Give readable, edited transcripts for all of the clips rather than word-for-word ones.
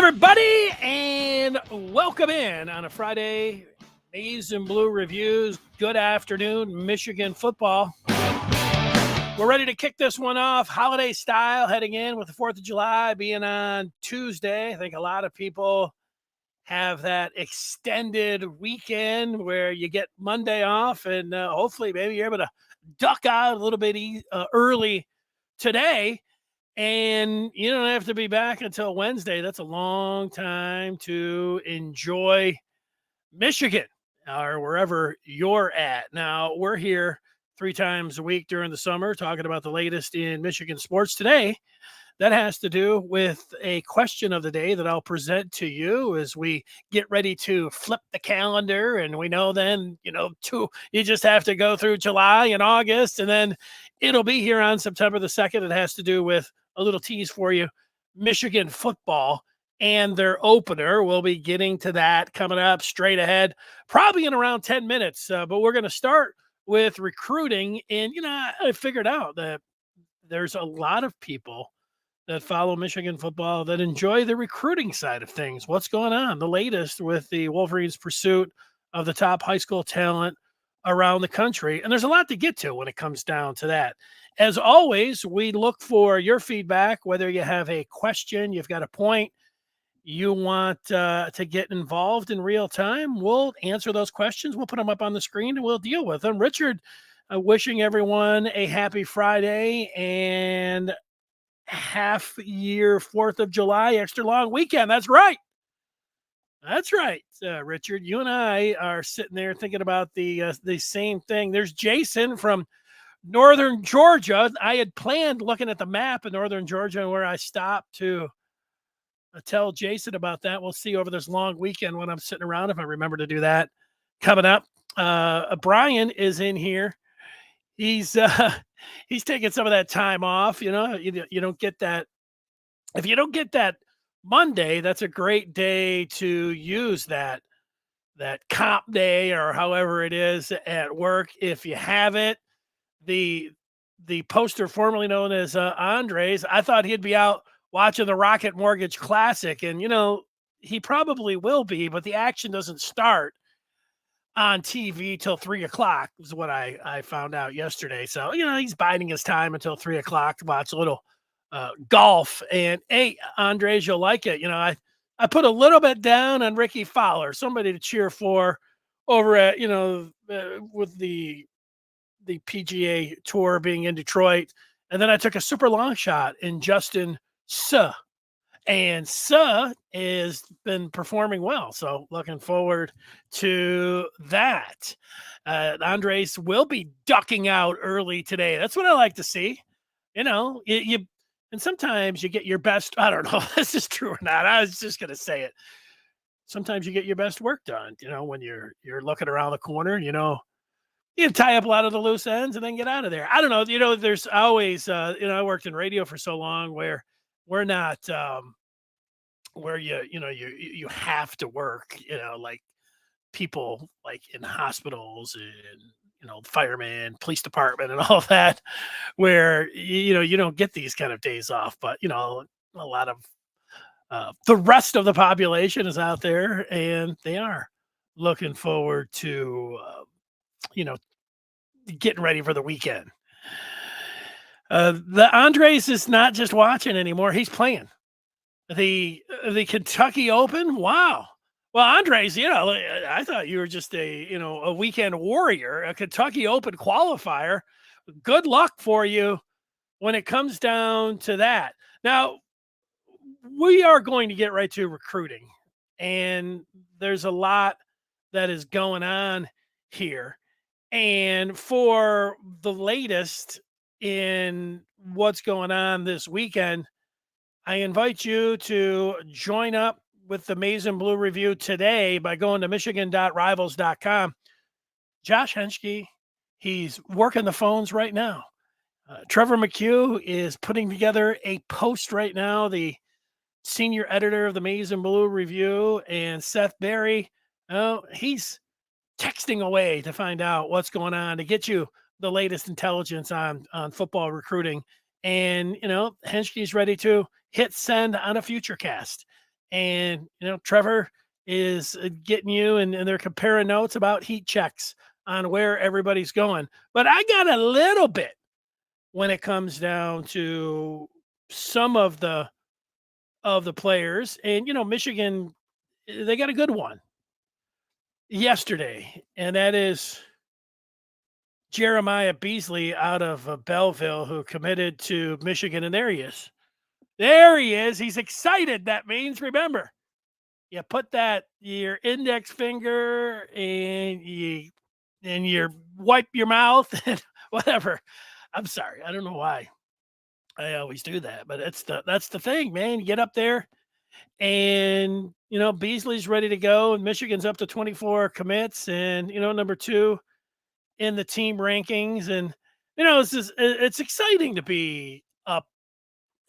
everybody, and welcome in on a Friday. Maize and Blue Reviews. Good afternoon, Michigan football. We're ready to kick this one off holiday style, heading in with the 4th of July being on Tuesday. I think a lot of people have that extended weekend where you get Monday off, and hopefully maybe you're able to duck out a little bit early today. And you don't have to be back until Wednesday. That's a long time to enjoy Michigan or wherever you're at. Now, we're here 3 times a week during the summer talking about the latest in Michigan sports. Today, that has to do with a question of the day that I'll present to you as we get ready to flip the calendar. And we know then, you just have to go through July and August, and then it'll be here on September the 2nd. It has to do with a little tease for you, Michigan football and their opener. We'll be getting to that coming up straight ahead, probably in around 10 minutes. But we're going to start with recruiting. And, I figured out that there's a lot of people that follow Michigan football that enjoy the recruiting side of things. What's going on? The latest with the Wolverines' pursuit of the top high school talent around the country. And there's a lot to get to when it comes down to that. As always, we look for your feedback, whether you have a question, you've got a point, you want to get involved in real time. We'll answer those questions. We'll put them up on the screen and we'll deal with them. Richard, wishing everyone a happy Friday and half year 4th of July extra long weekend. That's right. Richard. You and I are sitting there thinking about the same thing. There's Jason from Northern Georgia. I had planned looking at the map in Northern Georgia where I stopped to tell Jason about that. We'll see over this long weekend when I'm sitting around if I remember to do that. Coming up, Brian is in here. He's taking some of that time off. You don't get that. If you don't get that Monday, that's a great day to use that comp day or however it is at work. If you have it, the poster formerly known as Andres, I thought he'd be out watching the Rocket Mortgage Classic, and he probably will be, but the action doesn't start on TV till 3:00 is what I found out yesterday. So, he's biding his time until 3:00 to watch a little golf. And hey, Andres, you'll like it. I put a little bit down on Ricky Fowler, somebody to cheer for over at, with the PGA Tour being in Detroit. And then I took a super long shot in Justin Suh. And Suh has been performing well. So looking forward to that. Andres will be ducking out early today. That's what I like to see. You and sometimes you get your best. I don't know if this is true or not. I was just going to say it. Sometimes you get your best work done, when you're looking around the corner, you tie up a lot of the loose ends and then get out of there. I don't know. There's always, I worked in radio for so long where we're not, where you have to work, like people like in hospitals and, firemen, police department and all of that, where, you don't get these kind of days off, but, a lot of the rest of the population is out there and they are looking forward to, getting ready for the weekend. The Andres is not just watching anymore. He's playing the Kentucky Open. Wow. Well, Andres, I thought you were just a weekend warrior, a Kentucky Open qualifier. Good luck for you when it comes down to that. Now, we are going to get right to recruiting, and there's a lot that is going on here. And for the latest in what's going on this weekend, I invite you to join up with the Maize and Blue Review today by going to michigan.rivals.com. Josh Henschke, he's working the phones right now. Trevor McHugh is putting together a post right now, the senior editor of the Maize and Blue Review, and Seth Berry, he's texting away to find out what's going on, to get you the latest intelligence on football recruiting. And, Henschke's ready to hit send on a future cast. And Trevor is getting you, and they're comparing notes about heat checks on where everybody's going. But I got a little bit when it comes down to some of the players, and Michigan, they got a good one yesterday, and that is Jeremiah Beasley out of Belleville, who committed to Michigan, and there he is. There he is. He's excited. That means, remember, you put that your index finger and you wipe your mouth and whatever. I'm sorry. I don't know why I always do that, but that's the thing, man. You get up there and Beasley's ready to go, and Michigan's up to 24 commits, and number two in the team rankings, and it's exciting to be up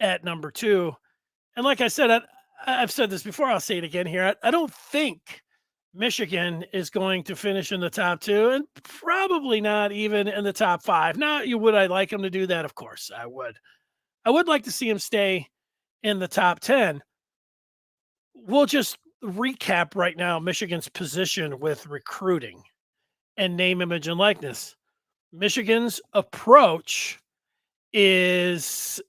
at number two. And like I said, I've said this before. I'll say it again here. I don't think Michigan is going to finish in the top two, and probably not even in the top five. Now, would I like them to do that? Of course, I would. I would like to see them stay in the top 10. We'll just recap right now Michigan's position with recruiting and name, image, and likeness. Michigan's approach is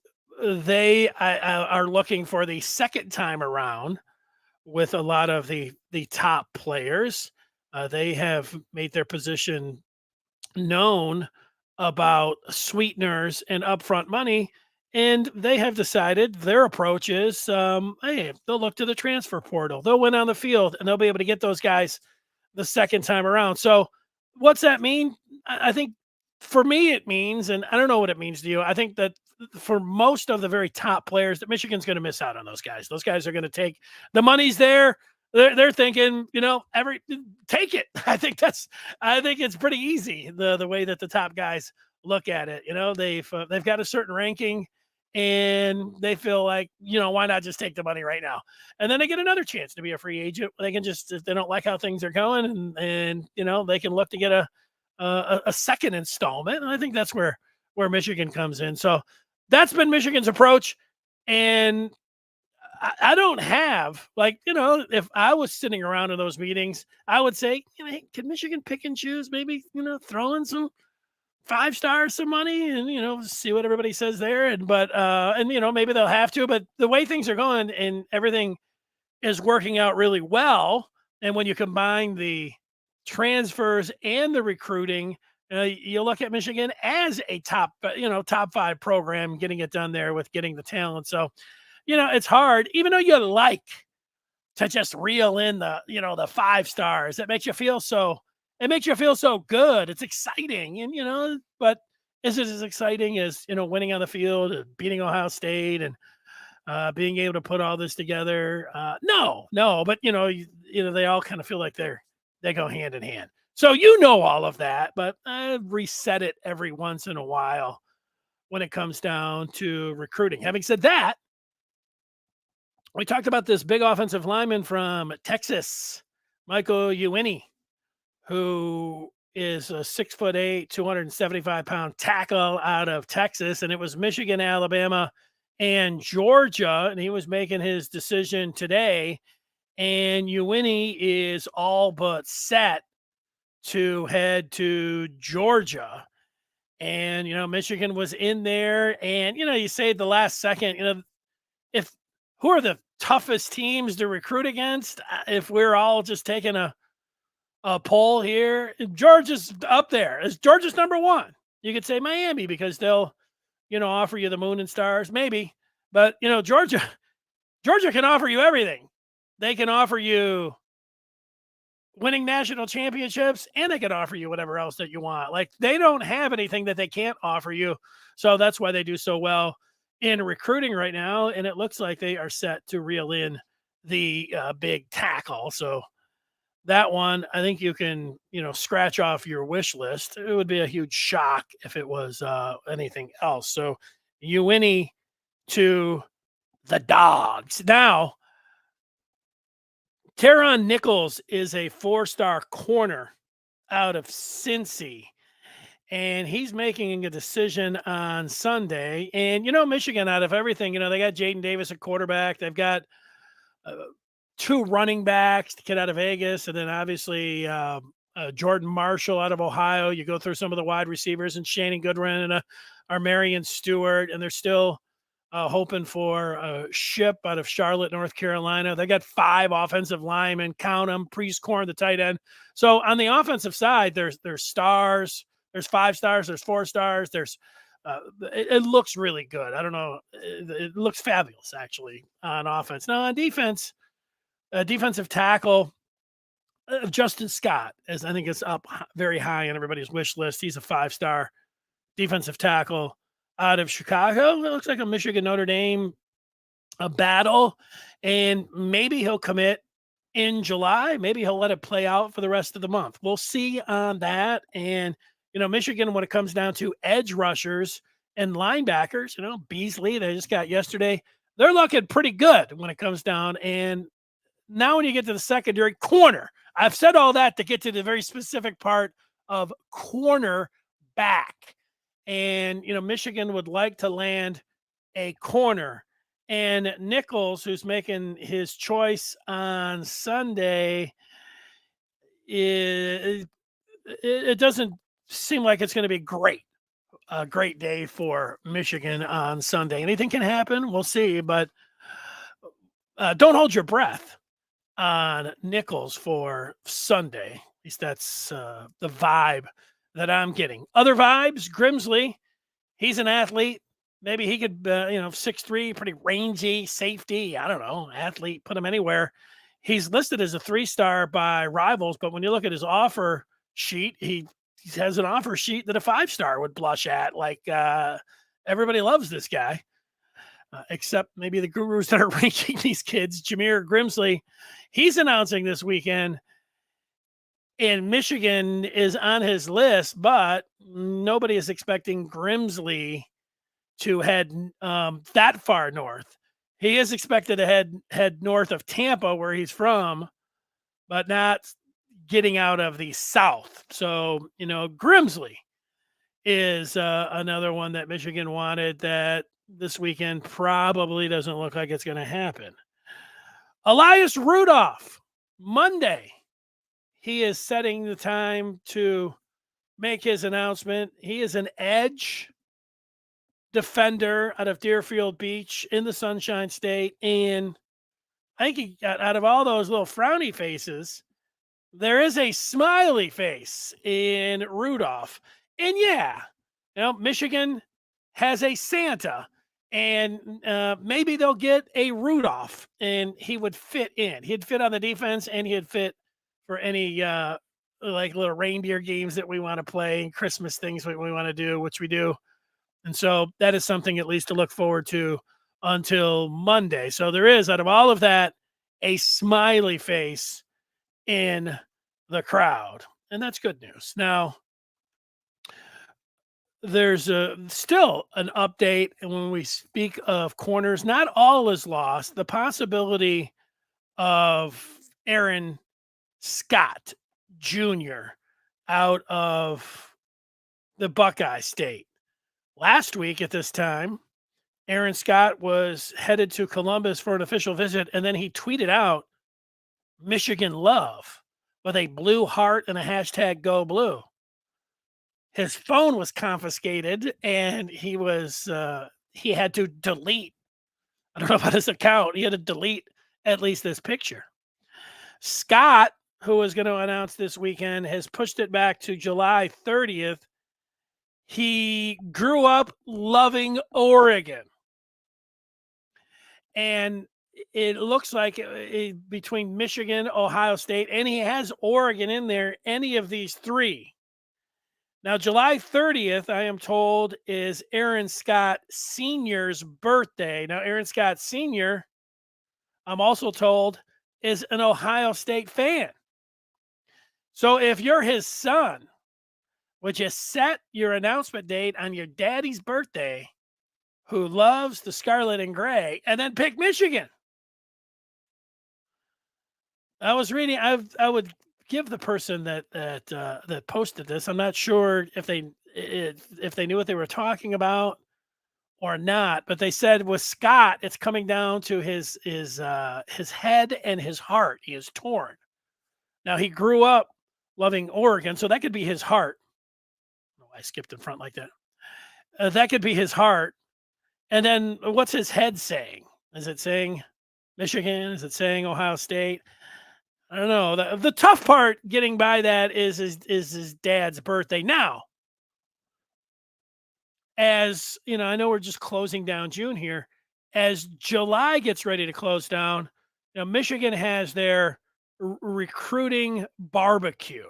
they are looking for the second time around with a lot of the top players. They have made their position known about sweeteners and upfront money, and they have decided their approach is, hey, they'll look to the transfer portal. They'll win on the field, and they'll be able to get those guys the second time around. So, what's that mean? I think for me, it means, and I don't know what it means to you. I think that for most of the very top players, that Michigan's going to miss out on those guys. Those guys are going to take the money's there. They're thinking, take it. I think it's pretty easy the way that the top guys look at it. They've got a certain ranking, and they feel like, why not just take the money right now? And then they get another chance to be a free agent. They can just, if they don't like how things are going, and they can look to get a second installment. And I think that's where Michigan comes in. So that's been Michigan's approach. And I don't have, if I was sitting around in those meetings, I would say, hey, can Michigan pick and choose? Maybe, throw in some 5 stars, some money, and see what everybody says there. And maybe they'll have to. But the way things are going and everything is working out really well, and when you combine the transfers and the recruiting, you look at Michigan as a top 5 program, getting it done there with getting the talent. So, it's hard, even though you like to just reel in the 5 stars. It makes you feel so good. It's exciting. And, but is it as exciting as, winning on the field and beating Ohio State and being able to put all this together? No, but, they all kind of feel like they go hand in hand. So, all of that, but I reset it every once in a while when it comes down to recruiting. Having said that, we talked about this big offensive lineman from Texas, Michael Ewini, who is a 6'8", 275-pound tackle out of Texas, and it was Michigan, Alabama, and Georgia, and he was making his decision today. And Ewini is all but set to head to Georgia. And, Michigan was in there, and, you say at the last second, who are the toughest teams to recruit against? If we're all just taking a poll here, Georgia's up there. Georgia's number one. You could say Miami because they'll, offer you the moon and stars, maybe. But, Georgia can offer you everything. They can offer you winning national championships, and they can offer you whatever else that you want. Like, they don't have anything that they can't offer you. So that's why they do so well in recruiting right now. And it looks like they are set to reel in the big tackle. So that one, I think you can, scratch off your wish list. It would be a huge shock if it was anything else. So Ewini to the Dogs. Now, Teron Nichols is a 4-star corner out of Cincy, and he's making a decision on Sunday. And, Michigan, out of everything, they got Jadyn Davis at quarterback. They've got two running backs, the kid out of Vegas, and then obviously Jordan Marshall out of Ohio. You go through some of the wide receivers and Shannon Goodwin and Marion Stewart, and they're still hoping for a Ship out of Charlotte, North Carolina. They got 5 offensive linemen, count them, Priest Corn, the tight end. So on the offensive side, there's stars, there's 5 stars, there's 4 stars, there's it looks really good. I don't know. It looks fabulous, actually, on offense. Now, on defense, defensive tackle, Justin Scott, as I think it's up very high on everybody's wish list. He's a 5-star defensive tackle out of Chicago. It looks like a Michigan Notre Dame a battle, and maybe he'll commit in July. Maybe he'll let it play out for the rest of the month. We'll see on that. And Michigan, when it comes down to edge rushers and linebackers, Beasley, they just got yesterday. They're looking pretty good when it comes down. And now when you get to the secondary, corner. I've said all that to get to the very specific part of corner back. And, Michigan would like to land a corner. And Nichols, who's making his choice on Sunday, it doesn't seem like it's going to be great. A great day for Michigan on Sunday. Anything can happen. We'll see. But don't hold your breath on Nichols for Sunday. At least that's the vibe that I'm getting. Other vibes, Grimsley, he's an athlete. Maybe he could, 6'3", pretty rangy, safety. I don't know, athlete, put him anywhere. He's listed as a 3-star by Rivals, but when you look at his offer sheet, he has an offer sheet that a 5-star would blush at. Like everybody loves this guy, except maybe the gurus that are ranking these kids. Jameer Grimsley, he's announcing this weekend, and Michigan is on his list, but nobody is expecting Grimsley to head that far north. He is expected to head north of Tampa, where he's from, but not getting out of the South. So, Grimsley is another one that Michigan wanted that this weekend probably doesn't look like it's going to happen. Elias Rudolph, Monday. He is setting the time to make his announcement. He is an edge defender out of Deerfield Beach in the Sunshine State. And I think he got, out of all those little frowny faces, there is a smiley face in Rudolph. And yeah, Michigan has a Santa, and maybe they'll get a Rudolph, and he would fit in. He'd fit on the defense, and he'd fit for any like little reindeer games that we want to play, and Christmas things we want to do, which we do. And so that is something at least to look forward to until Monday. So there is, out of all of that, a smiley face in the crowd. And that's good news. Now, there's still an update. And when we speak of corners, not all is lost. The possibility of Aaron Scott Jr. out of the Buckeye State. Last week at this time, Aaron Scott was headed to Columbus for an official visit, and then he tweeted out Michigan love with a blue heart and a hashtag Go Blue. His phone was confiscated, and he had to delete. I don't know about his account. He had to delete at least this picture. Scott, who was going to announce this weekend, has pushed it back to July 30th. He grew up loving Oregon. And it looks like between Michigan, Ohio State, and he has Oregon in there, any of these three. Now, July 30th, I am told, is Aaron Scott Sr.'s birthday. Now, Aaron Scott Sr., I'm also told, is an Ohio State fan. So if you're his son, would you set your announcement date on your daddy's birthday, who loves the scarlet and gray, and then pick Michigan? I was reading. I would give the person that posted this. I'm not sure if they knew what they were talking about, or not. But they said with Scott, it's coming down to his head and his heart. He is torn. Now he grew up loving Oregon, so that could be his heart. Oh, I skipped in front like that. That could be his heart. And then what's his head saying? Is it saying Michigan? Is it saying Ohio State? I don't know. The tough part getting by that is his dad's birthday. Now, as you know, I know we're just closing down June here. As July gets ready to close down, Michigan has their recruiting barbecue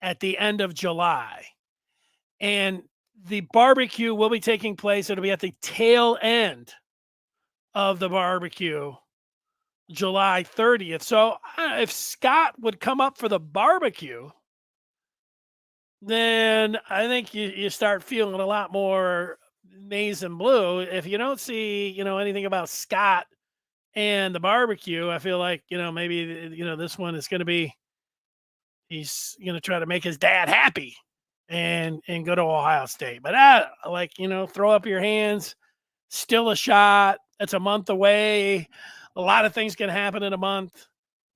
at the end of July. And the barbecue will be taking place. It'll be at the tail end of the barbecue, July 30th. So if Scott would come up for the barbecue, then I think you start feeling a lot more maize and blue. If you don't see, anything about Scott and the barbecue, I feel like, maybe, this one is going to be, he's going to try to make his dad happy and go to Ohio State. But throw up your hands, still a shot. It's a month away. A lot of things can happen in a month,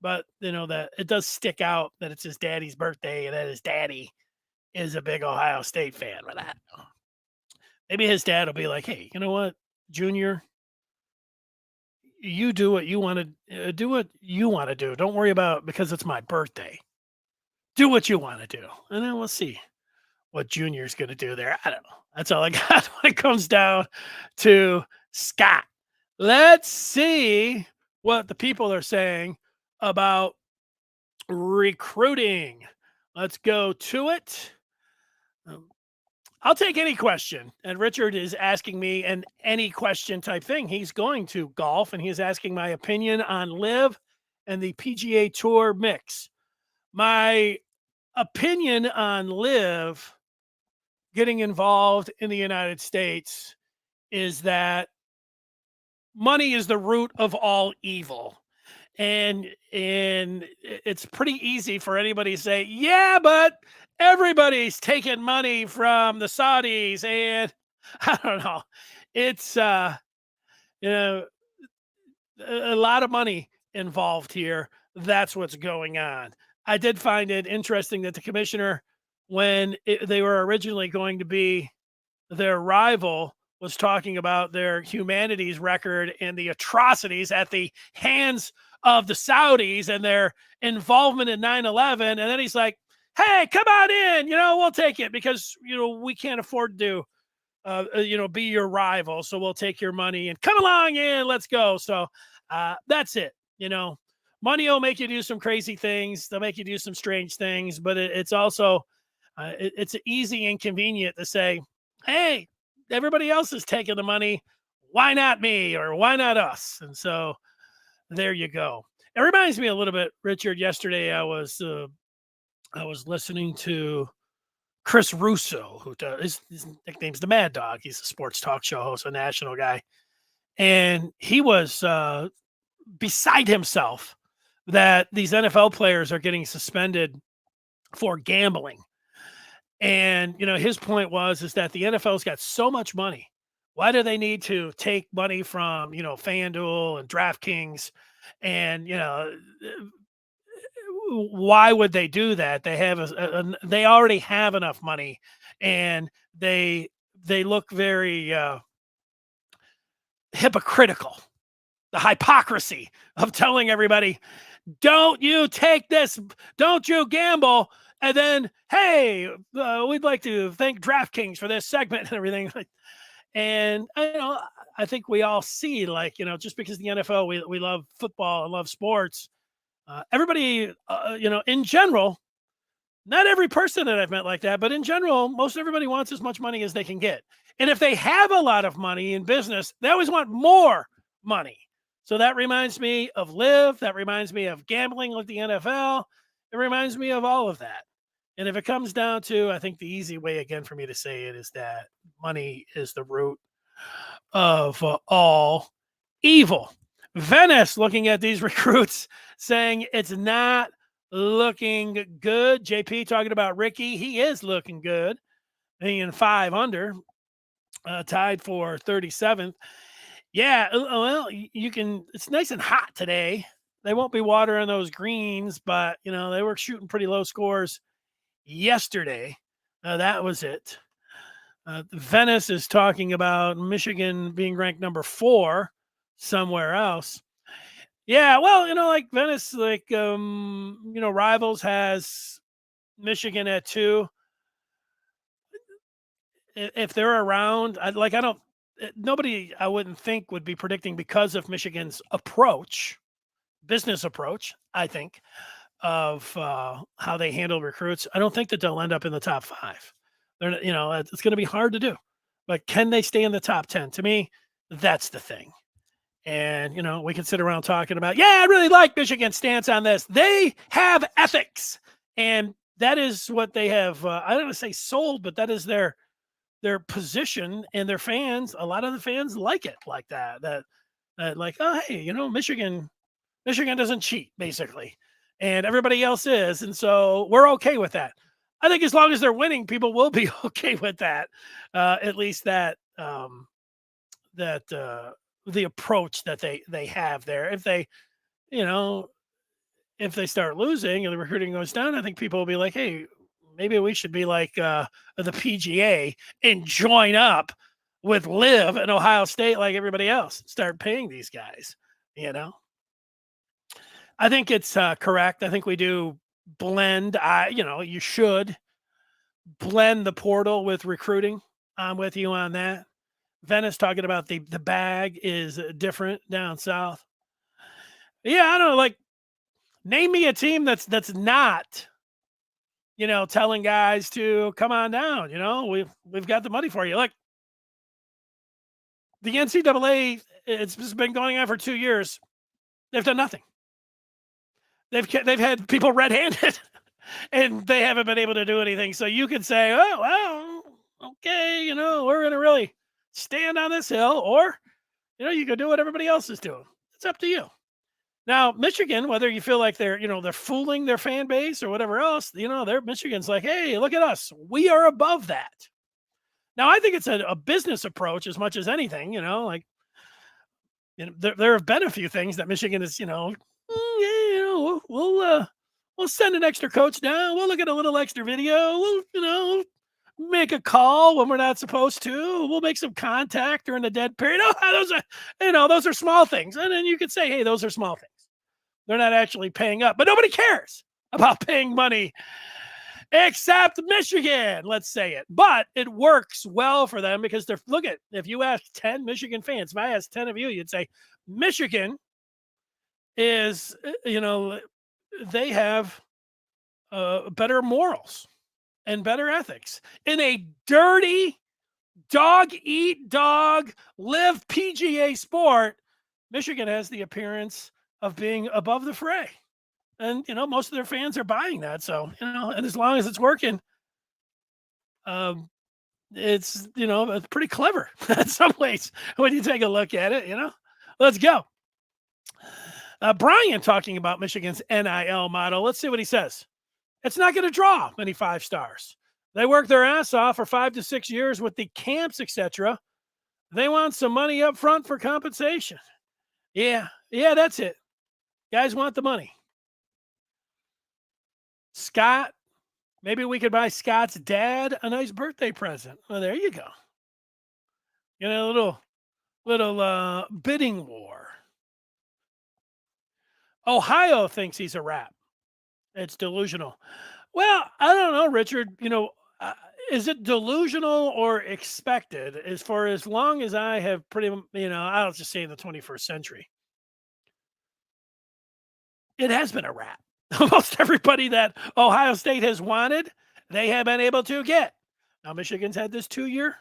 but that it does stick out that it's his daddy's birthday and that his daddy is a big Ohio State fan with that. Maybe his dad will be like, "Hey, you know what, Junior? You do what you want to do. What you want to do. Don't worry about because it's my birthday. Do what you want to do, and then we'll see what Junior's going to do there. I don't know. That's all I got when it comes down to Scott. Let's see what the people are saying about recruiting. Let's go to it. I'll take any question. And Richard is asking me an any question type thing. He's going to golf and he's asking my opinion on Live and the PGA Tour mix. My opinion on Live getting involved in the United States is that money is the root of all evil. And it's pretty easy for anybody to say, yeah, but everybody's taking money from the Saudis. And I don't know. It's a lot of money involved here. That's what's going on. I did find it interesting that the commissioner, when they were originally going to be their rival, was talking about their humanities record and the atrocities at the hands of the Saudis and their involvement in 9/11. And then he's like, hey, come on in, we'll take it because, we can't afford to, be your rival. So we'll take your money and come along in, let's go. So that's it. Money will make you do some crazy things. They'll make you do some strange things, but it's also, it's easy and convenient to say, hey, everybody else is taking the money. Why not me? Or why not us? And so there you go. It reminds me a little bit, Richard. Yesterday, I was listening to Chris Russo, who his nickname's the Mad Dog. He's a sports talk show host, a national guy, and he was beside himself that these NFL players are getting suspended for gambling. And, his point is that the NFL's got so much money. Why do they need to take money from, FanDuel and DraftKings? And, why would they do that? They have they already have enough money, and they look very hypocritical. The hypocrisy of telling everybody, don't you take this, don't you gamble. And then, hey, we'd like to thank DraftKings for this segment and everything. And I think we all see, just because the NFL, we love football and love sports. Everybody, in general, not every person that I've met like that, but in general, most everybody wants as much money as they can get. And if they have a lot of money in business, they always want more money. So that reminds me of Live. That reminds me of gambling with the NFL. It reminds me of all of that. And if it comes down to, I think the easy way again for me to say it is that money is the root of all evil. Venice looking at these recruits saying it's not looking good. JP talking about Ricky. He is looking good. Being 5 under. tied for 37th. Yeah, well, you can. It's nice and hot today. They won't be watering those greens, but they were shooting pretty low scores yesterday. That was it. Venice is talking about Michigan being ranked number 4 somewhere else. Yeah, well, like Venice, like Rivals has Michigan at 2. If they're around, I don't. Nobody I wouldn't think would be predicting because of Michigan's business approach. I think of how they handle recruits. I don't think that they'll end up in the top 5. It's going to be hard to do, but can they stay in the top 10? To me, that's the thing. And we can sit around talking about, yeah, I really like Michigan's stance on this. They have ethics, and that is what they have. I don't want to say sold, but that is their position, and their fans. A lot of the fans like it like that. That like, oh hey, Michigan doesn't cheat basically, and everybody else is, and so we're okay with that. I think as long as they're winning, people will be okay with that. At least that the approach that they have there. You know, if they start losing and the recruiting goes down, I think people will be like, hey, maybe we should be like the PGA and join up with Live and Ohio State like everybody else. Start paying these guys, I think it's correct. I think we do blend. You should blend the portal with recruiting. I'm with you on that. Venice talking about the bag is different down south. Yeah, I don't know. Like, name me a team that's not, telling guys to come on down. We've got the money for you. Like, the NCAA, it's been going on for 2 years. They've done nothing. They've had people red-handed, and they haven't been able to do anything. So you could say, oh well, okay, we're going to really stand on this hill, or you could do what everybody else is doing. It's up to you. Now, Michigan, whether you feel like they're fooling their fan base or whatever else, Michigan's like, hey, look at us. We are above that. Now, I think it's a business approach as much as anything, like, there have been a few things that Michigan is, we'll send an extra coach down. We'll look at a little extra video. We'll, make a call when we're not supposed to. We'll make some contact during the dead period. Oh, those are small things. And then you could say, hey, those are small things. They're not actually paying up, but nobody cares about paying money except Michigan, let's say it. But it works well for them because if you ask 10 Michigan fans, if I ask 10 of you, you'd say Michigan is, they have better morals and better ethics in a dirty dog eat dog live PGA sport. Michigan has the appearance of being above the fray, and most of their fans are buying that. So and as long as it's working, it's it's pretty clever in some ways when you take a look at it. Let's go. Brian talking about Michigan's NIL model. Let's see what he says. It's not going to draw many 5 stars. They work their ass off for 5 to 6 years with the camps, etc. They want some money up front for compensation. Yeah, that's it. Guys want the money. Scott, maybe we could buy Scott's dad a nice birthday present. Well, there you go. A little bidding war. Ohio thinks he's a rat. It's delusional. Well, I don't know, Richard. Is it delusional or expected? As long as I have I'll just say in the 21st century, it has been a rat. Almost everybody that Ohio State has wanted, they have been able to get. Now, Michigan's had this 2-year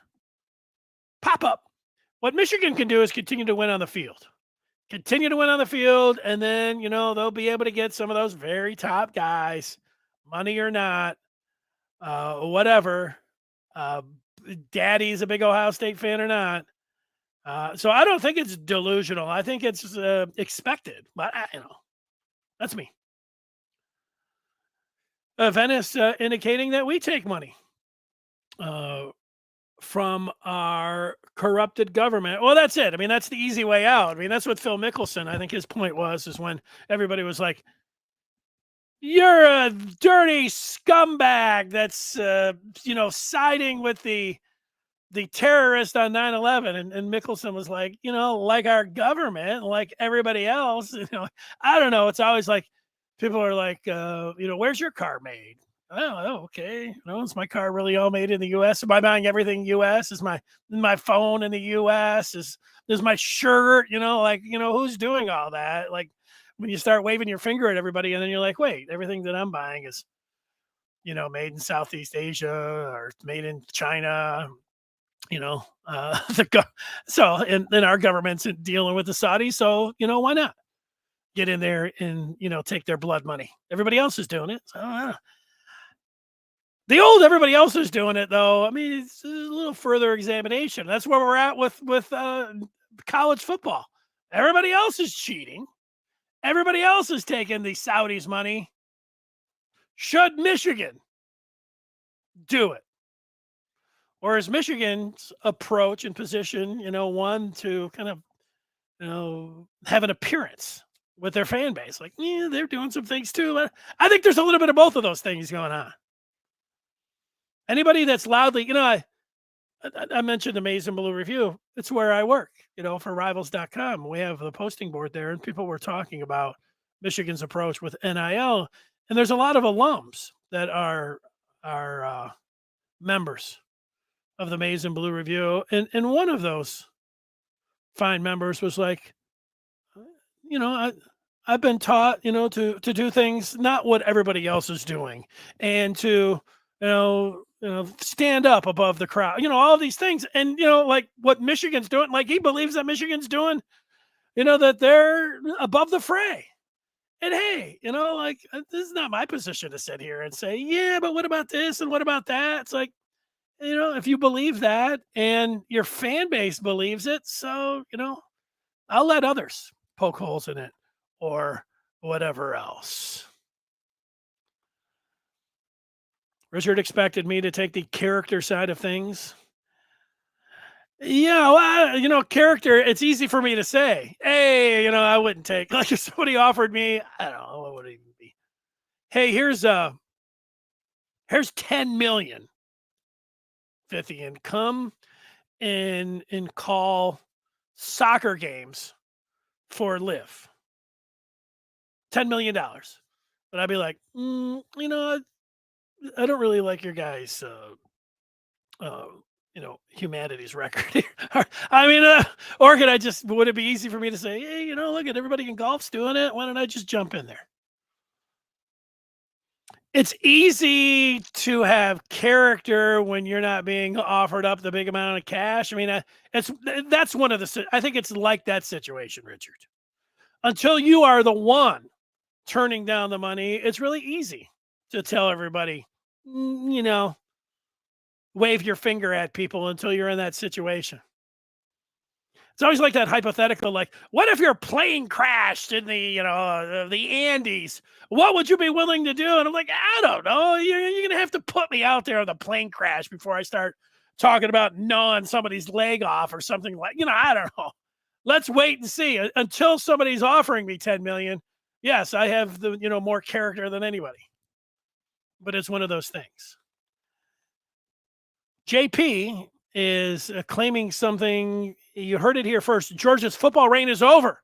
pop-up. What Michigan can do is continue to win on the field. And then, they'll be able to get some of those very top guys, money or not, whatever. Daddy's a big Ohio State fan or not. So I don't think it's delusional. I think it's expected. But, that's me. Venice indicating that we take money from our corrupted government. Well, that's it. I mean, that's the easy way out. I mean, that's what Phil Mickelson, I think his point was, is when everybody was like, "You're a dirty scumbag that's siding with the terrorist on 9/11," and Mickelson was like, like our government, like everybody else, I don't know. It's always like people are like, where's your car made? Oh, okay. Is my car really all made in the U.S.? Am I buying everything U.S.? Is my phone in the U.S.? Is my shirt? Who's doing all that? Like when you start waving your finger at everybody, and then you're like, wait, everything that I'm buying is made in Southeast Asia or made in China. So and then our government's dealing with the Saudis, so why not get in there and take their blood money? Everybody else is doing it, so the old everybody else is doing it though. I mean, it's a little further examination. That's where we're at with college football. Everybody else is cheating. Everybody else is taking the Saudis' money. Should Michigan do it? Or is Michigan's approach and position, one to kind of, have an appearance with their fan base? Like, yeah, they're doing some things too. But I think there's a little bit of both of those things going on. Anybody that's loudly, I mentioned the Maize and Blue Review. It's where I work, for Rivals.com. We have the posting board there, and people were talking about Michigan's approach with NIL. And there's a lot of alums that are members of the Maize and Blue Review. And one of those fine members was like, I've been taught, to do things not what everybody else is doing, and to stand up above the crowd, all these things. And like what Michigan's doing, like he believes that Michigan's doing, that they're above the fray. And hey, this is not my position to sit here and say, yeah, but what about this and what about that? It's like, if you believe that and your fan base believes it, so, I'll let others poke holes in it or whatever else. Richard expected me to take the character side of things. Yeah, well, character, it's easy for me to say. Hey, I wouldn't take, like if somebody offered me, I don't know, what would it even be? Hey, here's 10 million, 50, and come and call soccer games for Live. $10 million. But I'd be like, I don't really like your guys' humanities record here. I mean, or could I just, would it be easy for me to say, hey, look at everybody in golf's doing it. Why don't I just jump in there? It's easy to have character when you're not being offered up the big amount of cash. I mean, that's one of I think it's like that situation, Richard. Until you are the one turning down the money, it's really easy to tell everybody, wave your finger at people until you're in that situation. It's always like that hypothetical, like, what if your plane crashed in the Andes? What would you be willing to do? And I'm like, I don't know. You're going to have to put me out there on the plane crash before I start talking about gnawing somebody's leg off or something like, I don't know. Let's wait and see until somebody's offering me 10 million. Yes, I have the, more character than anybody, but it's one of those things. JP is claiming something. You heard it here first. Georgia's football reign is over.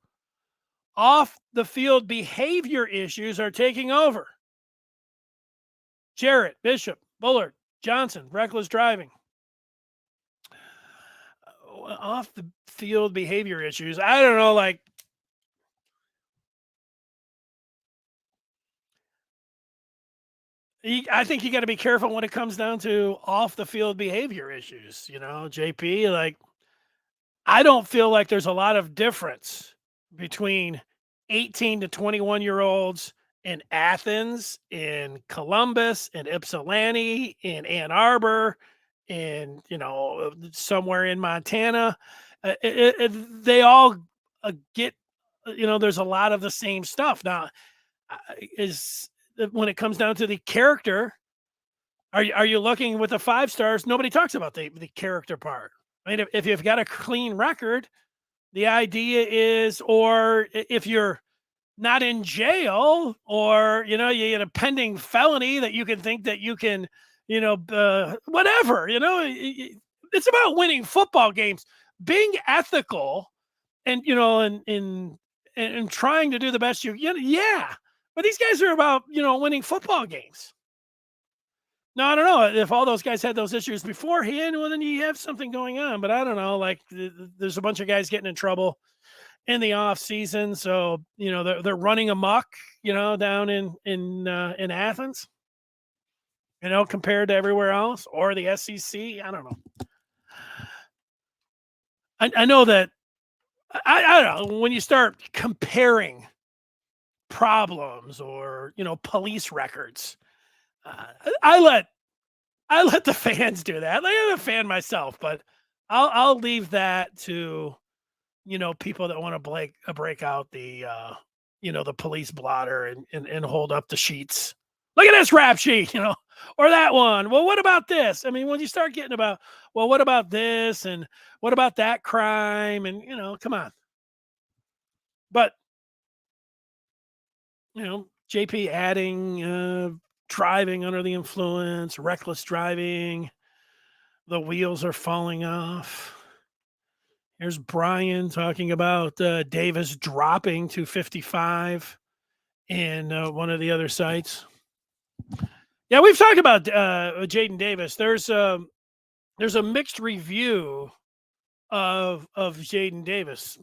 Off the field behavior issues are taking over. Jarrett, Bishop, Bullard, Johnson, reckless driving. Off the field behavior issues. I don't know, like, I think you got to be careful when it comes down to off the field behavior issues. JP, like, I don't feel like there's a lot of difference between 18 to 21-year-olds in Athens, in Columbus, in Ypsilanti, in Ann Arbor, in, somewhere in Montana. They all get, there's a lot of the same stuff. Now, is when it comes down to the character Are you looking with the 5 stars? Nobody talks about the character part. I mean, if you've got a clean record, the idea is, or if you're not in jail, or you get a pending felony that you can think that you can, whatever. It's about winning football games, being ethical, and and trying to do the best yeah. But these guys are about winning football games. No, I don't know if all those guys had those issues beforehand. Well, then you have something going on. But I don't know. Like, there's a bunch of guys getting in trouble in the off season, so they're running amok, down in Athens, compared to everywhere else, or the SEC. I don't know. I know that I don't know, when you start comparing problems, or police records. Uh, I let I let the fans do that. Like, I'm a fan myself, but I'll leave that to people that want to break out the police blotter, and hold up the sheets. Look at this rap sheet, or that one. Well, what about this? I mean, when you start getting about, well, what about this, and what about that crime, and come on. But JP adding driving under the influence, reckless driving, the wheels are falling off. Here's Brian talking about Davis dropping to 55 in one of the other sites. Yeah, we've talked about Jadyn Davis. There's a mixed review of Jadyn Davis.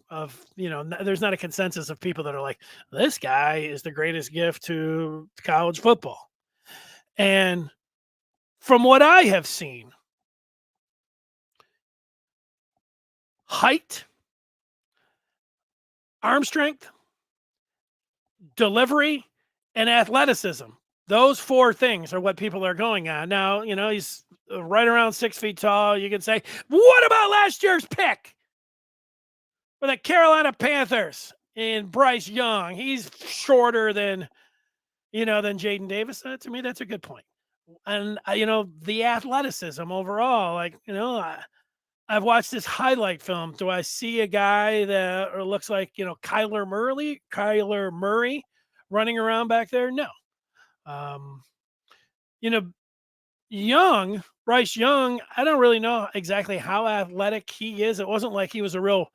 There's not a consensus of people that are like, this guy is the greatest gift to college football. And from what I have seen, height, arm strength, delivery, and athleticism. Those 4 things are what people are going on. Now, he's right around 6 feet tall. You can say, what about last year's pick for the Carolina Panthers and Bryce Young? He's shorter than Jadyn Davis. To me, that's a good point. And, the athleticism overall, like, I've watched this highlight film. Do I see a guy that looks like, Kyler Murray running around back there? No. Um, you know, Bryce Young, I don't really know exactly how athletic he is. It wasn't like he was a real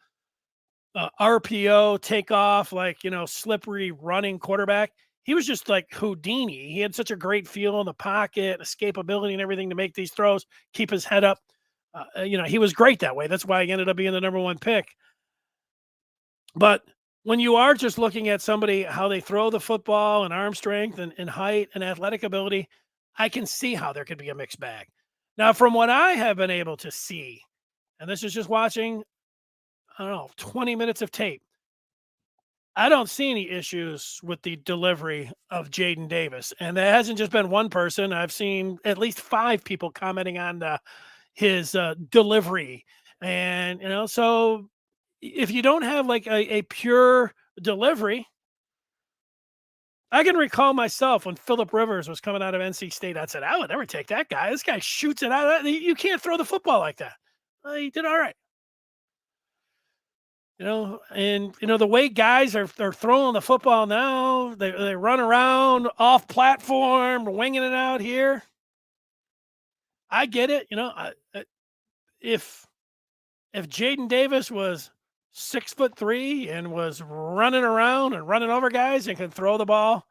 RPO takeoff, like, slippery running quarterback. He was just like Houdini. He had such a great feel in the pocket, escapability, and everything to make these throws, keep his head up. He was great that way. That's why he ended up being the number 1 pick. But when you are just looking at somebody, how they throw the football, and arm strength, and height, and athletic ability, I can see how there could be a mixed bag. Now, from what I have been able to see, and this is just watching, I don't know, 20 minutes of tape, I don't see any issues with the delivery of Jadyn Davis. And that hasn't just been one person. I've seen at least 5 people commenting on his delivery. And, so if you don't have like a pure delivery, I can recall myself when Phillip Rivers was coming out of NC State. I said, I would never take that guy. This guy shoots it out. You can't throw the football like that. Well, he did all right. And the way guys are throwing the football now, they run around off platform, winging it out here. I get it. If Jadyn Davis was 6'3" and was running around and running over guys and can throw the ball,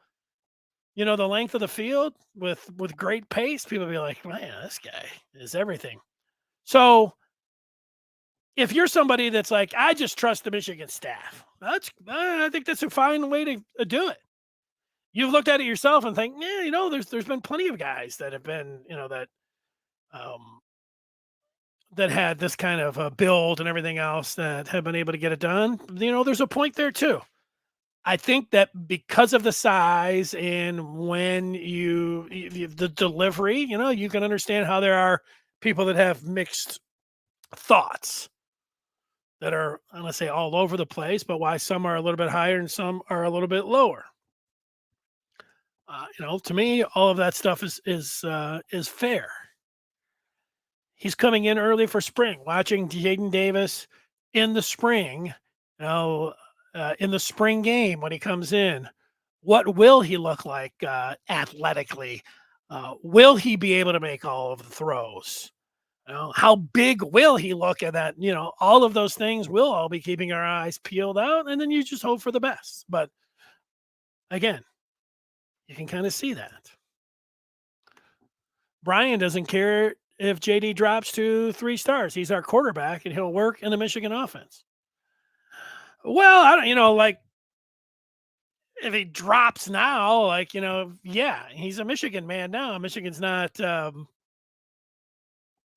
the length of the field with great pace, people be like, man, this guy is everything. So if you're somebody that's like, I just trust the Michigan staff, I think that's a fine way to do it. You've looked at it yourself and think, yeah, there's been plenty of guys that have been, that had this kind of build and everything else that have been able to get it done. There's a point there too. I think that because of the size, and when the delivery, you can understand how there are people that have mixed thoughts that are, I'm going to say, all over the place, but why some are a little bit higher and some are a little bit lower. To me, all of that stuff is fair. He's coming in early for spring. Watching Jadyn Davis in the spring, in the spring game when he comes in, what will he look like athletically? Will he be able to make all of the throws? How big will he look at that? All of those things we'll all be keeping our eyes peeled out, and then you just hope for the best. But again, you can kind of see that. Brian doesn't care if JD drops to 3 stars. He's our quarterback, and he'll work in the Michigan offense. Well, I don't, like if he drops now, yeah, he's a Michigan man now. Michigan's not,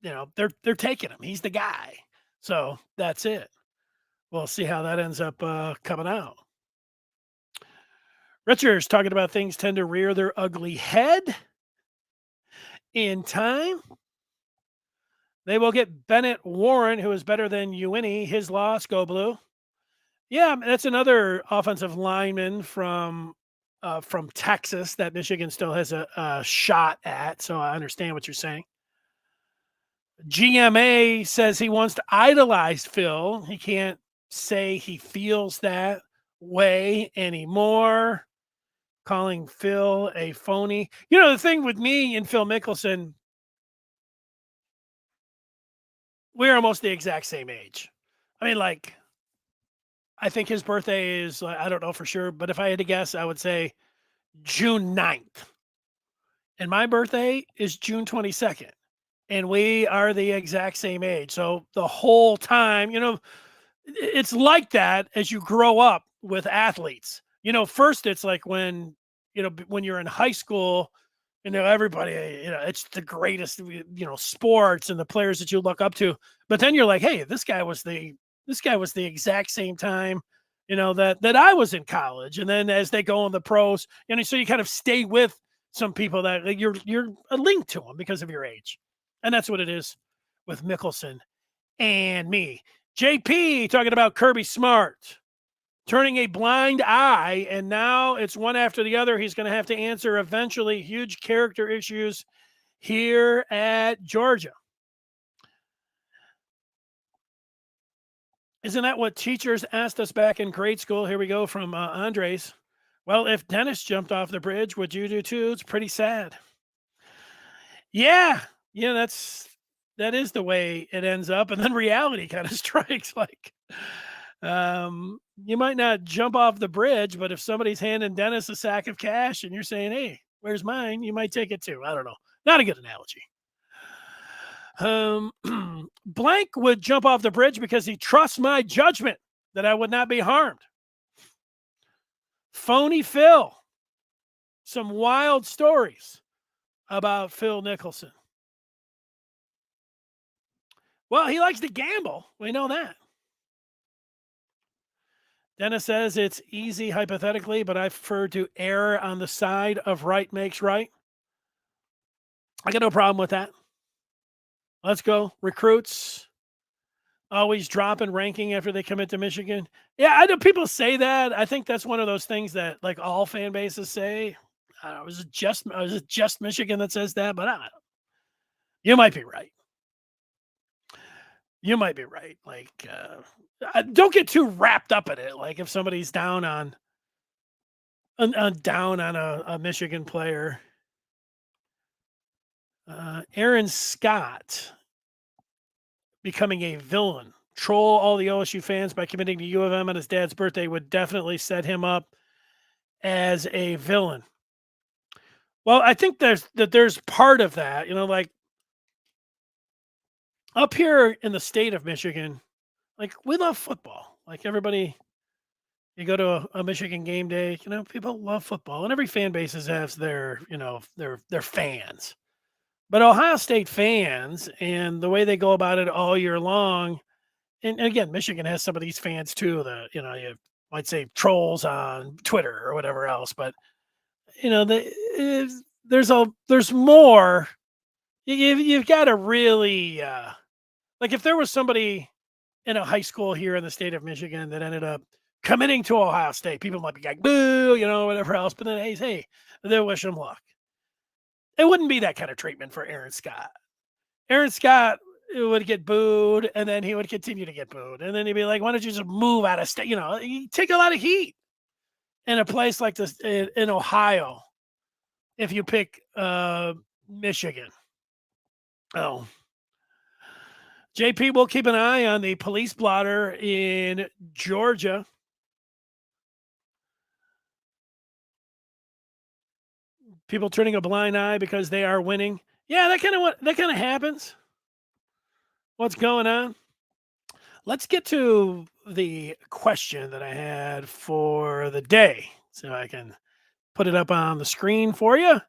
they're taking him. He's the guy. So that's it. We'll see how that ends up coming out. Richard's talking about things tend to rear their ugly head in time. They will get Bennett Warren, who is better than Uini. His loss, go blue. Yeah, that's another offensive lineman from Texas that Michigan still has a shot at. So I understand what you're saying. GMA says he wants to idolize Phil. He can't say he feels that way anymore. Calling Phil a phony. The thing with me and Phil Mickelson, we're almost the exact same age. I mean, I think his birthday is, I don't know for sure, but if I had to guess, I would say June 9th. And my birthday is June 22nd. And we are the exact same age. So the whole time, it's like that as you grow up with athletes. First it's like when you're in high school, everybody, it's the greatest, sports and the players that you look up to. But then you're like, hey, this guy was the exact same time, that I was in college. And then as they go in the pros, so you kind of stay with some people that you're a link to them because of your age. And that's what it is with Mickelson and me. JP talking about Kirby Smart turning a blind eye, and now it's one after the other. He's going to have to answer eventually. Huge character issues here at Georgia. Isn't that what teachers asked us back in grade school? Here we go from Andres. Well, if Dennis jumped off the bridge, would you do too? It's pretty sad. Yeah, that is the way it ends up, and then reality kind of strikes. You might not jump off the bridge, but if somebody's handing Dennis a sack of cash and you're saying, "Hey, where's mine?" You might take it too. I don't know. Not a good analogy. Blank would jump off the bridge because he trusts my judgment that I would not be harmed. Phony Phil. Some wild stories about Phil Mickelson. Well, he likes to gamble. We know that. Dennis says it's easy hypothetically, but I prefer to err on the side of right makes right. I got no problem with that. Let's go. Recruits always dropping ranking after they commit to Michigan. Yeah, I know people say that. I think that's one of those things that all fan bases say. I don't know, was it just Michigan that says that? But I don't know. You might be right. You might be right. Don't get too wrapped up in it. Like if somebody's down on a Michigan player. Aaron Scott becoming a villain. Troll all the OSU fans by committing to U of M on his dad's birthday would definitely set him up as a villain. Well, I think there's part of that, up here in the state of Michigan, we love football. Everybody, you go to a Michigan game day, people love football, and every fan base has their fans. But Ohio State fans and the way they go about it all year long, and again, Michigan has some of these fans too, you might say trolls on Twitter or whatever else, but there's more. You've got to really if there was somebody in a high school here in the state of Michigan that ended up committing to Ohio State. People might be like, boo, whatever else. But then, hey, they wish him luck. It wouldn't be that kind of treatment for Aaron Scott. Aaron Scott would get booed, and then he would continue to get booed. And then he'd be like, why don't you just move out of state? You take a lot of heat in a place like this in Ohio if you pick Michigan. Oh. JP will keep an eye on the police blotter in Georgia. People turning a blind eye because they are winning. Yeah, that kind of happens. What's going on? Let's get to the question that I had for the day, so I can put it up on the screen for you.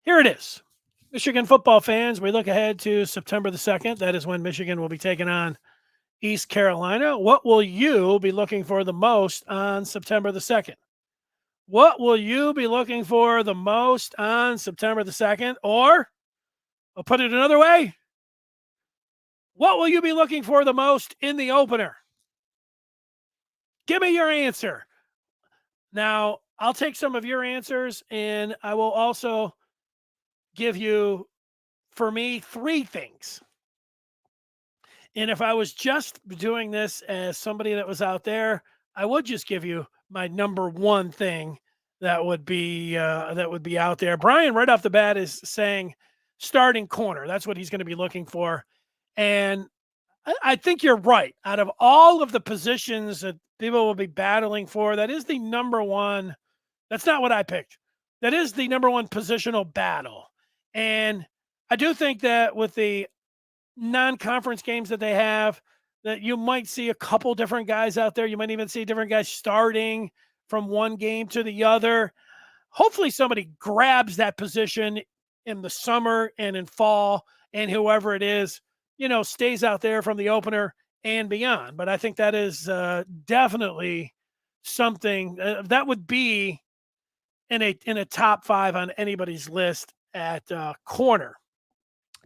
Here it is. Michigan football fans, we look ahead to September the 2nd. That is when Michigan will be taking on East Carolina. What will you be looking for the most on September the 2nd? What will you be looking for the most on September the 2nd? Or, I'll put it another way, what will you be looking for the most in the opener? Give me your answer. Now, I'll take some of your answers, and I will also give you, for me, 3 things. And if I was just doing this as somebody that was out there, I would just give you my number 1 thing that would be out there. Brian, right off the bat, is saying starting corner. That's what he's going to be looking for. And I think you're right. Out of all of the positions that people will be battling for, that is the number 1. That's not what I picked. That is the number 1 positional battle. And I do think that with the non-conference games that they have, that you might see a couple different guys out there. You might even see different guys starting from one game to the other. Hopefully somebody grabs that position in the summer and in fall, and whoever it is, stays out there from the opener and beyond. But I think that is definitely something that would be in a top 5 on anybody's list at corner.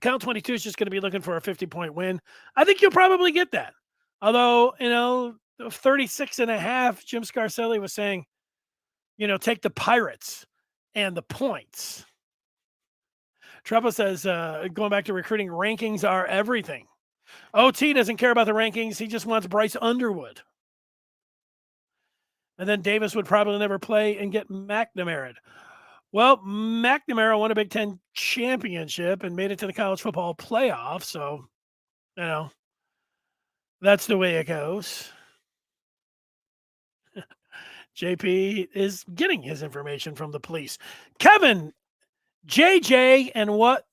Count 22 is just going to be looking for a 50-point win. I think you'll probably get that. Although, 36.5, Jim Scarcelli was saying, take the Pirates and the points. Trevor says, going back to recruiting, rankings are everything. OT doesn't care about the rankings. He just wants Bryce Underwood. And then Davis would probably never play and get McNamara. Well, McNamara won a Big Ten championship and made it to the college football playoff. So, that's the way it goes. JP is getting his information from the police. Kevin, JJ, and what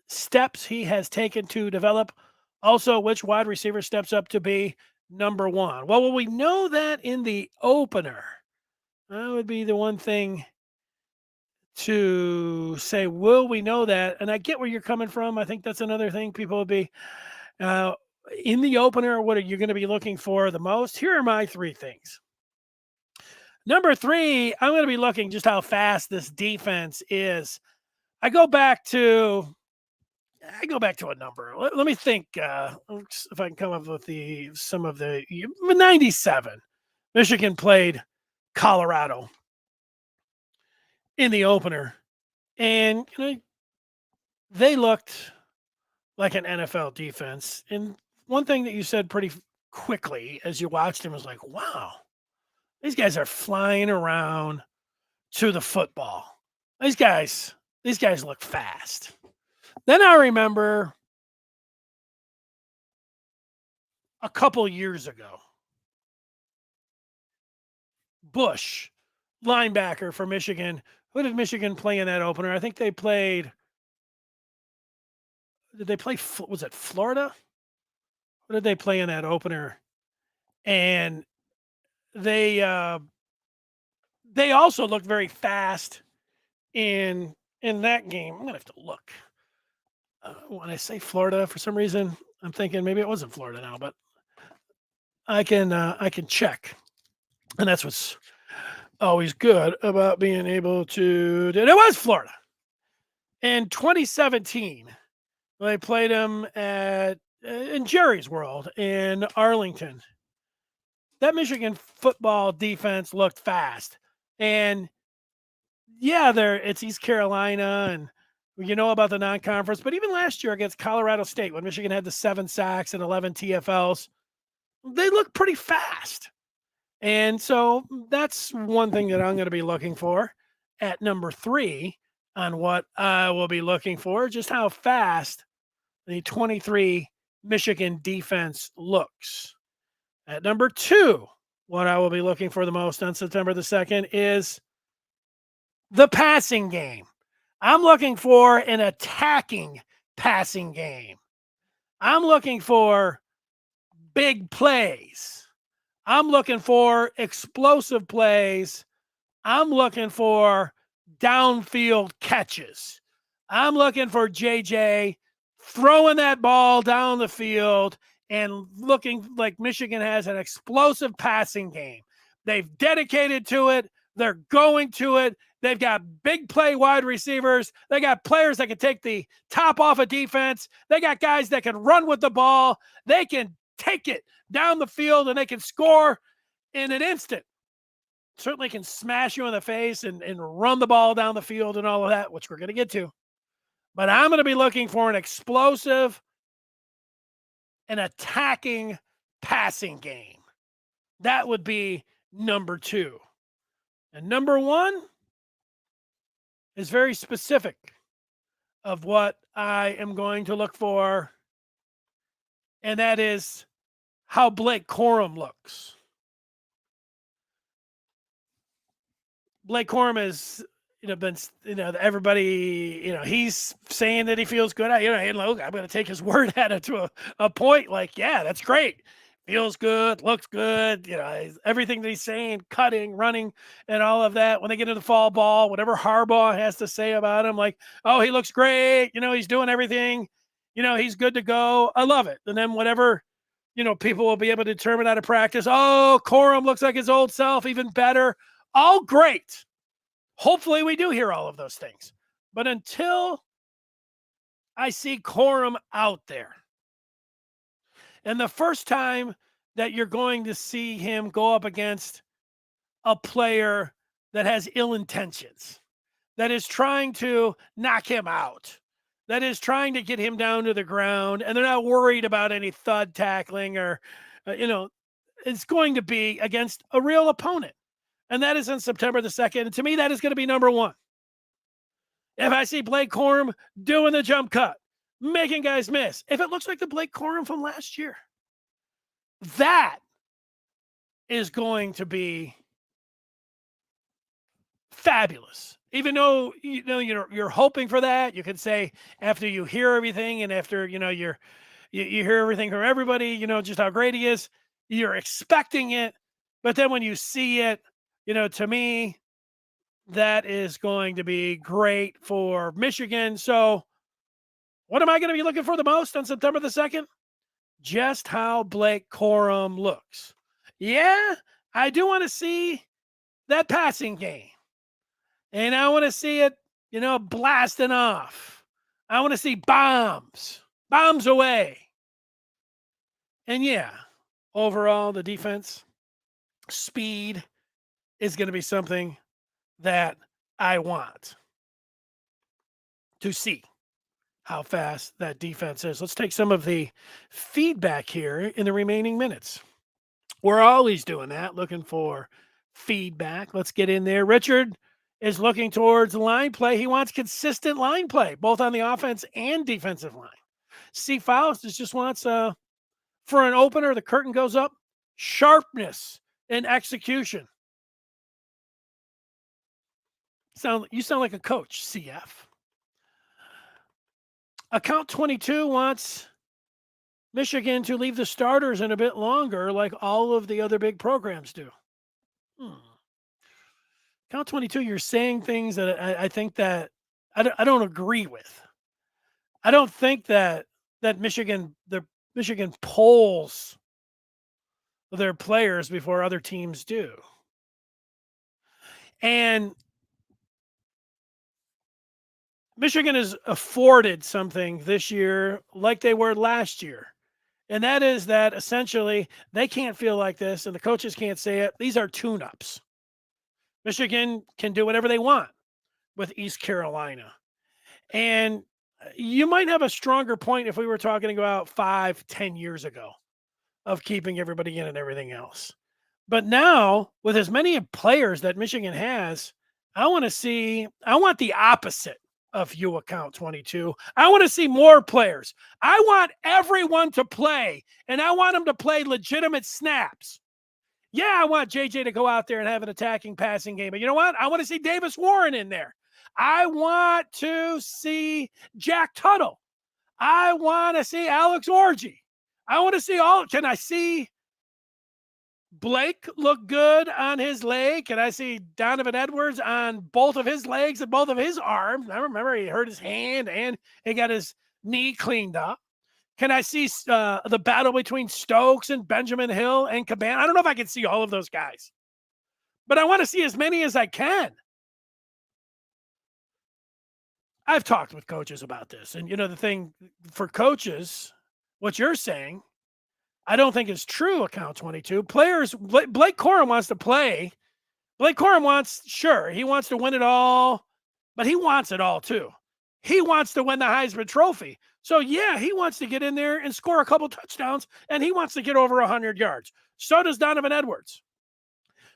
steps he has taken to develop. Also, which wide receiver steps up to be number 1? Well, will we know that in the opener? That would be the one thing to say, will we know that? And I get where you're coming from. I think that's another thing people would be in the opener. What are you going to be looking for the most? Here are my 3 things. Number 3, I'm going to be looking just how fast this defense is. I go back to a number. Let me think if I can come up with some of the 97. Michigan played Colorado in the opener, and they looked like an NFL defense. And one thing that you said pretty quickly as you watched him was like, wow, these guys are flying around to the football. These guys look fast. Then I remember a couple years ago, Bush, linebacker for Michigan. Who did Michigan play in that opener? I think they played. Did they play? Was it Florida? What did they play in that opener? And they also looked very fast in that game. I'm gonna have to look. When I say Florida, for some reason, I'm thinking maybe it wasn't Florida now, but I can check, and that's what's always good about being able to. It was Florida in 2017. They played them in Jerry's World in Arlington. that Michigan football defense looked fast. And yeah, it's East Carolina and you know about the non-conference, but even last year against Colorado State when Michigan had the 7 sacks and 11 TFLs, they looked pretty fast. And so that's one thing that I'm going to be looking for at number 3 on what I will be looking for, just how fast the 23 Michigan defense looks. At number 2, what I will be looking for the most on September the 2nd is the passing game. I'm looking for an attacking passing game. I'm looking for big plays. I'm looking for explosive plays. I'm looking for downfield catches. I'm looking for JJ throwing that ball down the field and looking like Michigan has an explosive passing game. They've dedicated to it. They're going to it. They've got big play wide receivers. They got players that can take the top off of defense. They got guys that can run with the ball. They can take it down the field and they can score in an instant. Certainly can smash you in the face and run the ball down the field and all of that, which we're going to get to. But I'm going to be looking for an explosive and attacking passing game. That would be number 2. And number 1 is very specific of what I am going to look for, and that is how Blake Corum looks. Blake Corum has, been, everybody, he's saying that he feels good. Look, I'm going to take his word at it to a point. Like, yeah, that's great. Feels good, looks good. Everything that he's saying, cutting, running, and all of that. When they get into the fall ball, whatever Harbaugh has to say about him, like, oh, he looks great. He's doing everything. He's good to go. I love it. And then whatever, people will be able to determine out of practice. Oh, Corum looks like his old self, even better. All great. Hopefully we do hear all of those things. But until I see Corum out there, and the first time that you're going to see him go up against a player that has ill intentions, that is trying to knock him out, that is trying to get him down to the ground, and they're not worried about any thud tackling or, it's going to be against a real opponent. And that is on September the 2nd. And to me, that is going to be number 1. If I see Blake Corum doing the jump cut, making guys miss, if it looks like the Blake Corum from last year, that is going to be fabulous. Even though you're hoping for that, you could say after you hear everything and after you hear everything from everybody, just how great he is, you're expecting it. But then when you see it, to me, that is going to be great for Michigan. So what am I going to be looking for the most on September the 2nd? Just how Blake Corum looks. Yeah, I do want to see that passing game. And I want to see it, blasting off. I want to see bombs away. And yeah, overall, the defense, speed is going to be something that I want to see how fast that defense is. Let's take some of the feedback here in the remaining minutes. We're always doing that, looking for feedback. Let's get in there. Richard is looking towards line play. He wants consistent line play, both on the offense and defensive line. C. Faust just wants, for an opener, the curtain goes up, sharpness and execution. You sound like a coach, CF. Account 22 wants Michigan to leave the starters in a bit longer, like all of the other big programs do. Account 22, you're saying things that I think that I don't agree with. I don't think that Michigan polls their players before other teams do. And Michigan is afforded something this year like they were last year. And that is that essentially they can't feel like this, and the coaches can't say it. These are tune-ups. Michigan can do whatever they want with East Carolina. And you might have a stronger point if we were talking about 5, 10 years ago of keeping everybody in and everything else. But now, with as many players that Michigan has, I want the opposite of you account 22. I want to see more players. I want everyone to play, and I want them to play legitimate snaps. Yeah, I want JJ to go out there and have an attacking passing game. But you know what? I want to see Davis Warren in there. I want to see Jack Tuttle. I want to see Alex Orji. I want to see all. Can I see Blake look good on his leg? Can I see Donovan Edwards on both of his legs and both of his arms? I remember he hurt his hand and he got his knee cleaned up. Can I see the battle between Stokes and Benjamin Hill and Caban? I don't know if I can see all of those guys, but I want to see as many as I can. I've talked with coaches about this, and the thing for coaches, what you're saying, I don't think is true. Account 22 players. Blake Corum wants to play. Blake Corum he wants to win it all, but he wants it all too. He wants to win the Heisman Trophy. So, yeah, he wants to get in there and score a couple touchdowns, and he wants to get over 100 yards. So does Donovan Edwards.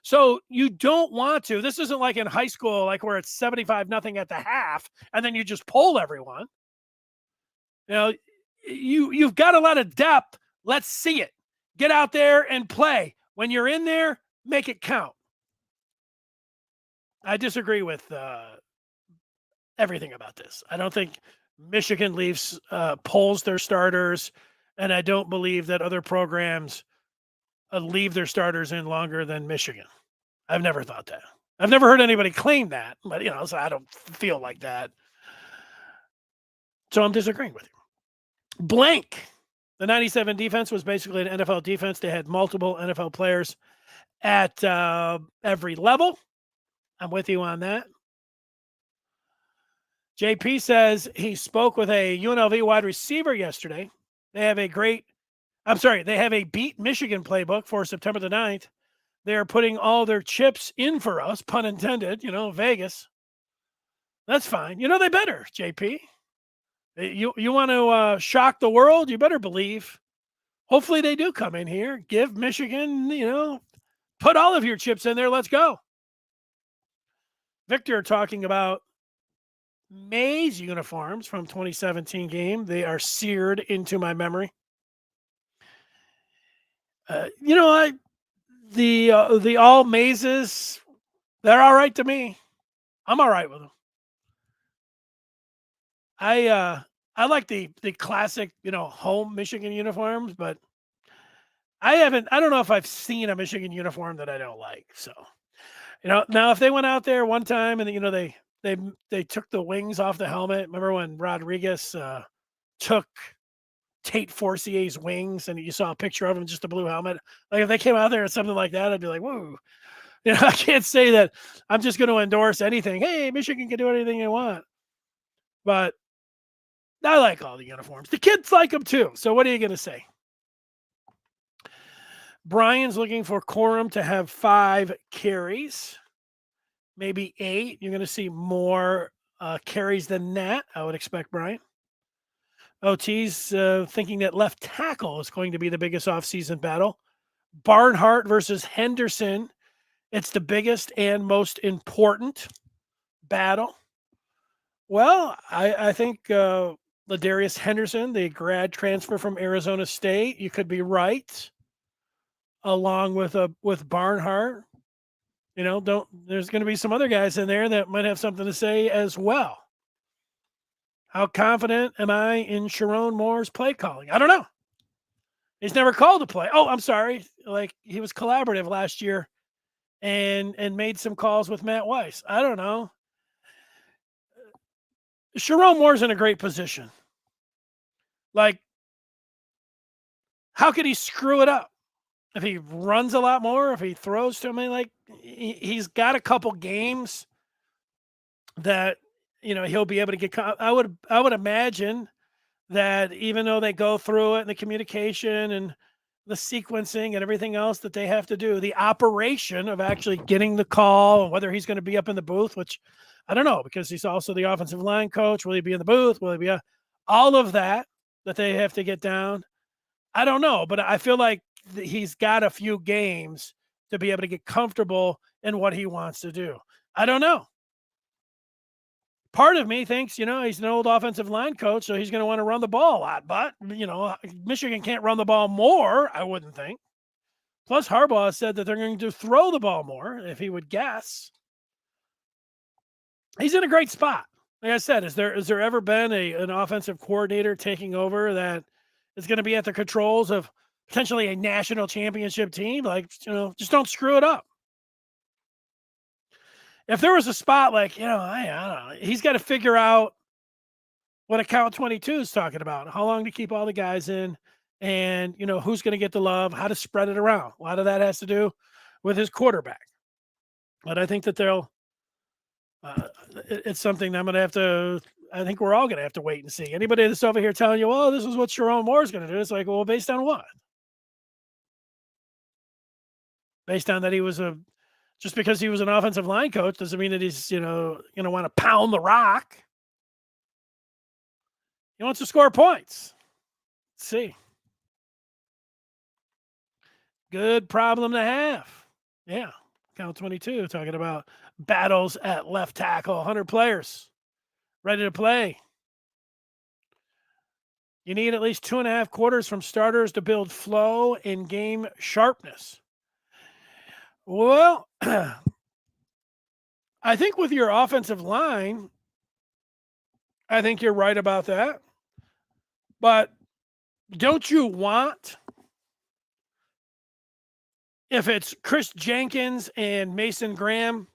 So you don't want to. This isn't like in high school, like where it's 75-0 at the half, and then you just poll everyone. You've got a lot of depth. Let's see it. Get out there and play. When you're in there, make it count. I disagree with everything about this. I don't think Michigan polls their starters, and I don't believe that other programs leave their starters in longer than Michigan. I've never thought that. I've never heard anybody claim that, but so I don't feel like that. So I'm disagreeing with you. Blank. The 97 defense was basically an NFL defense. They had multiple NFL players at every level. I'm with you on that. JP says he spoke with a UNLV wide receiver yesterday. They have a beat Michigan playbook for September the 9th. They're putting all their chips in for us, pun intended, Vegas. That's fine. They better, JP. You want to shock the world? You better believe. Hopefully they do come in here. Give Michigan, put all of your chips in there. Let's go. Victor talking about May's uniforms from 2017 game. They are seared into my memory. The all mazes, they're all right to me. I'm all right with them. I like the classic, home Michigan uniforms, but I don't know if I've seen a Michigan uniform that I don't like. So, now if they went out there one time and they took the wings off the helmet. Remember when Rodriguez took Tate Forcier's wings and you saw a picture of him, just a blue helmet? Like if they came out there and something like that, I'd be like, whoa. I can't say that I'm just going to endorse anything. Hey, Michigan can do anything they want. But I like all the uniforms. The kids like them too. So what are you going to say? Brian's looking for Corum to have 5 carries, maybe 8. You're going to see more carries than that, I would expect, Brian. OT's thinking that left tackle is going to be the biggest offseason battle. Barnhart versus Henderson. It's the biggest and most important battle. Well, I think Ladarius Henderson, the grad transfer from Arizona State, you could be right. Along with Barnhart, there's going to be some other guys in there that might have something to say as well. How confident am I in Sharon Moore's play calling? I don't know. He's never called a play. Oh, I'm sorry. Like he was collaborative last year and made some calls with Matt Weiss. I don't know. Sharon Moore's in a great position. Like, how could he screw it up? If he runs a lot more, if he throws to me, like he's got a couple games that he'll be able to get. I would imagine that even though they go through it and the communication and the sequencing and everything else that they have to do, the operation of actually getting the call and whether he's going to be up in the booth, which I don't know because he's also the offensive line coach. Will he be in the booth? Will he be all of that they have to get down? I don't know, but I feel like he's got a few games to be able to get comfortable in what he wants to do. I don't know. Part of me thinks, he's an old offensive line coach, so he's going to want to run the ball a lot. But, Michigan can't run the ball more, I wouldn't think. Plus, Harbaugh said that they're going to throw the ball more, if he would guess. He's in a great spot. Like I said, has there ever been an offensive coordinator taking over that is going to be at the controls of potentially a national championship team? Like, just don't screw it up. If there was a spot like, I don't know, he's got to figure out what account 22 is talking about, how long to keep all the guys in, and, who's going to get the love, how to spread it around. A lot of that has to do with his quarterback. But I think that it's something I'm going to have to, I think we're all going to have to wait and see. Anybody that's over here telling you, well, this is what Sharon Moore is going to do. It's like, well, based on what? Based on that just because he was an offensive line coach doesn't mean that he's, going to want to pound the rock. He wants to score points. Let's see. Good problem to have. Yeah. Count 22, talking about battles at left tackle, 100 players ready to play. You need at least 2.5 quarters from starters to build flow and game sharpness. Well, I think with your offensive line, I think you're right about that. But don't you want, if it's Chris Jenkins and Mason Graham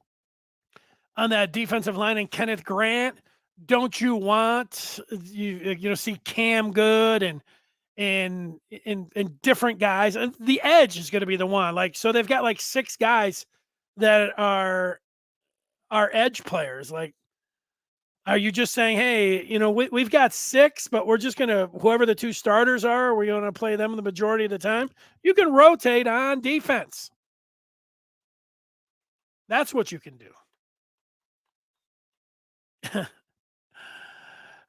on that defensive line and Kenneth Grant, don't you want see Cam Good and different guys? And the edge is going to be the one. Like, so they've got like 6 guys that are edge players. Like, are you just saying, hey, we've got 6, but we're just going to, whoever the 2 starters are, we're going to play them the majority of the time? You can rotate on defense. That's what you can do.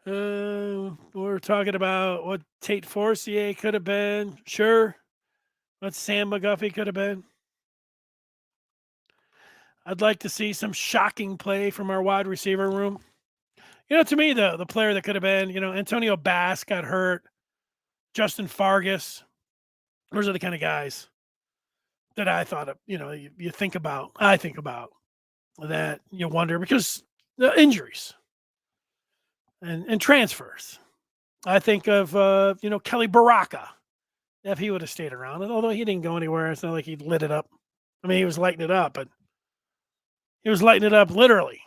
We're talking about what Tate Forcier could have been. Sure. What Sam McGuffey could have been. I'd like to see some shocking play from our wide receiver room. To me, the player that could have been, Antonio Bass got hurt. Justin Fargas. Those are the kind of guys that I thought of, you think about. I think about that. You wonder because the injuries and transfers. I think of, Kelly Baraka, if he would have stayed around. And although he didn't go anywhere, it's not like he lit it up. I mean, he was lighting it up, but he was lighting it up literally.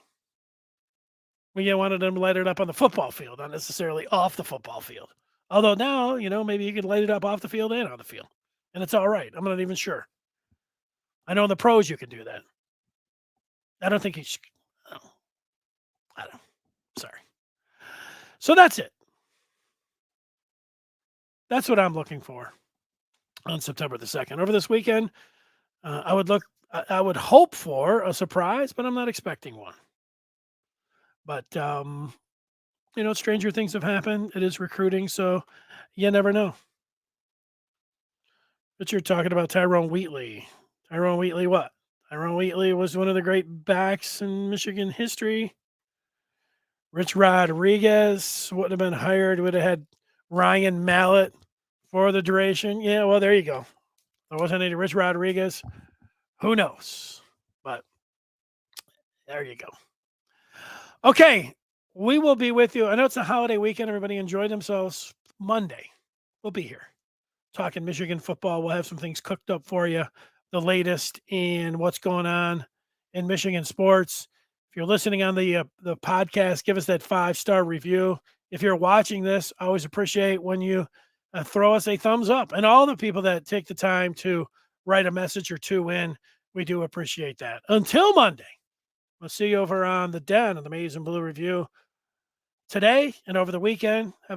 We wanted him to light it up on the football field, not necessarily off the football field. Although now, maybe you could light it up off the field and on the field. And it's all right. I'm not even sure. I know in the pros you can do that. I don't think he should. I don't know. Sorry. So that's it. That's what I'm looking for on September the 2nd. Over this weekend, I would hope for a surprise, but I'm not expecting one. But, stranger things have happened. It is recruiting, so you never know. But you're talking about Tyrone Wheatley. Tyrone Wheatley what? Tyrone Wheatley was one of the great backs in Michigan history. Rich Rodriguez wouldn't have been hired. Would have had Ryan Mallett for the duration. Yeah, well, there you go. There wasn't any Rich Rodriguez. Who knows? But there you go. Okay, we will be with you. I know it's a holiday weekend. Everybody enjoy themselves. Monday, we'll be here talking Michigan football. We'll have some things cooked up for you, the latest in what's going on in Michigan sports. If you're listening on the podcast, give us that 5-star review. If you're watching this, I always appreciate when you throw us a thumbs up. And all the people that take the time to write a message or 2 in, we do appreciate that. Until Monday. We'll see you over on the Den of the Maize and Blue Review today and over the weekend. Have